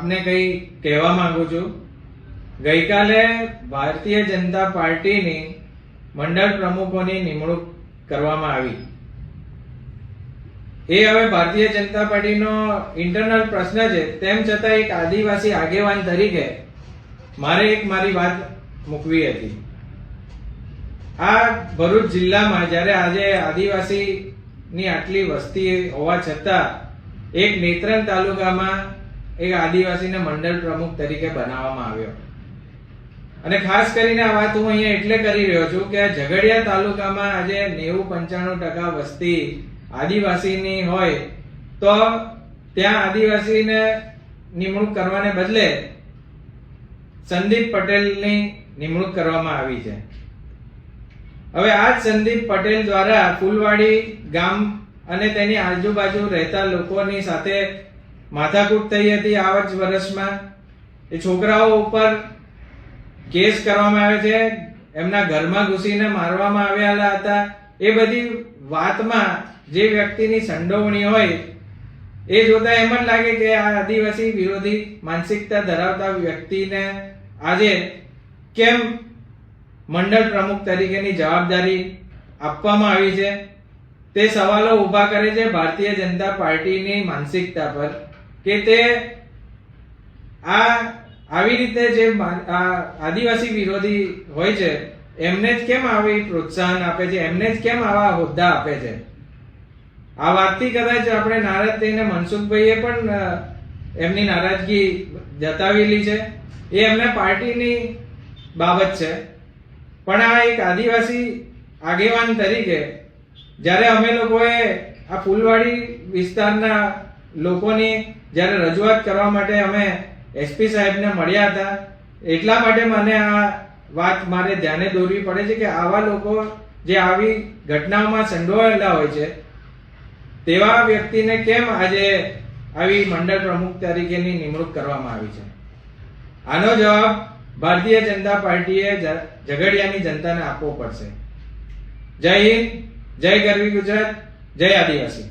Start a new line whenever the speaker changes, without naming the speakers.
આપને કંઈ કહેવા માંગુ છું। ગઈકાલે ભારતીય જનતા પાર્ટીની મંડળ પ્રમુખોની નિમણૂક કરવામાં આવી। એ હવે ભારતીય જનતા પાર્ટીનો ઇન્ટરનલ પ્રશ્ન છે, તેમ છતાં એક આદિવાસી આગેવાન તરીકે મારે મારી વાત મૂકવી હતી। આ ભરૂચ જિલ્લામાં જ્યારે આજે આદિવાસીની આટલી વસ્તી હોવા છતાં એક નેત્રંગ તાલુકામાં એક આદિવાસીને મંડળ પ્રમુખ તરીકે બનાવવામાં આવ્યો। અને ખાસ કરીને આ વાત હું અહીંયા એટલે કરી રહ્યો છું કે ઝઘડિયા તાલુકામાં આજે 90-95% વસ્તી આદિવાસીની હોય તો ત્યાં આદિવાસીને નિમણૂક કરવાને બદલે સંદીપ પટેલની નિમણૂક કરવામાં આવી છે। હવે આ જ સંદીપ પટેલ દ્વારા ફૂલવાડી ગામ અને તેની આજુબાજુ રહેતા લોકોની સાથે માથાકૂટ થઈ હતી। આ જ વર્ષમાં એ છોકરાઓ ઉપર કેસ કરવામાં આવે છે, એમના ઘરમાં ઘૂસીને મારવામાં આવેલા હતા। એ બધી વાતમાં જે વ્યક્તિની સંડોવણી હોય એ જોતા એમ જ લાગે કે આ આદિવાસી વિરોધી માનસિકતા ધરાવતા વ્યક્તિને આજે કેમ મંડળ પ્રમુખ તરીકેની જવાબદારી આપવામાં આવી છે તે સવાલો ઊભા કરે છે ભારતીય જનતા પાર્ટીની માનસિકતા પર કે તે આવી રીતે જે આદિવાસી વિરોધી હોય છે એમને જ કેમ આવી પ્રોત્સાહન આપે છે, એમને જ કેમ આવા હોદ્દા આપે છે। આ વાતથી કદાચ આપણે નારાજ થઈને મનસુખભાઈએ પણ એમની નારાજગી જતાવેલી છે, એ એમને પાર્ટીની બાબત છે। પણ આ એક આદિવાસી આગેવાન તરીકે જ્યારે અમે લોકોએ આ ફૂલવાડી વિસ્તારના લોકોની જ્યારે રજૂઆત કરવા માટે અમે એસપી સાહેબને મળ્યા હતા, એટલા માટે મને આ વાત મારે ધ્યાને દોરવી પડે છે કે આવા લોકો જે આવી ઘટનાઓમાં સંડોવાયેલા હોય છે તેવા વ્યક્તિને કેમ આજે આવી મંડળ પ્રમુખ તરીકેની નિમણૂક કરવામાં આવી છે। આનો જવાબ ભારતીય જનતા પાર્ટીએ ઝઘડિયાની જનતાને આપવો પડશે। જય હિન્દ, જય ગરવી ગુજરાત, જય આદિવાસી।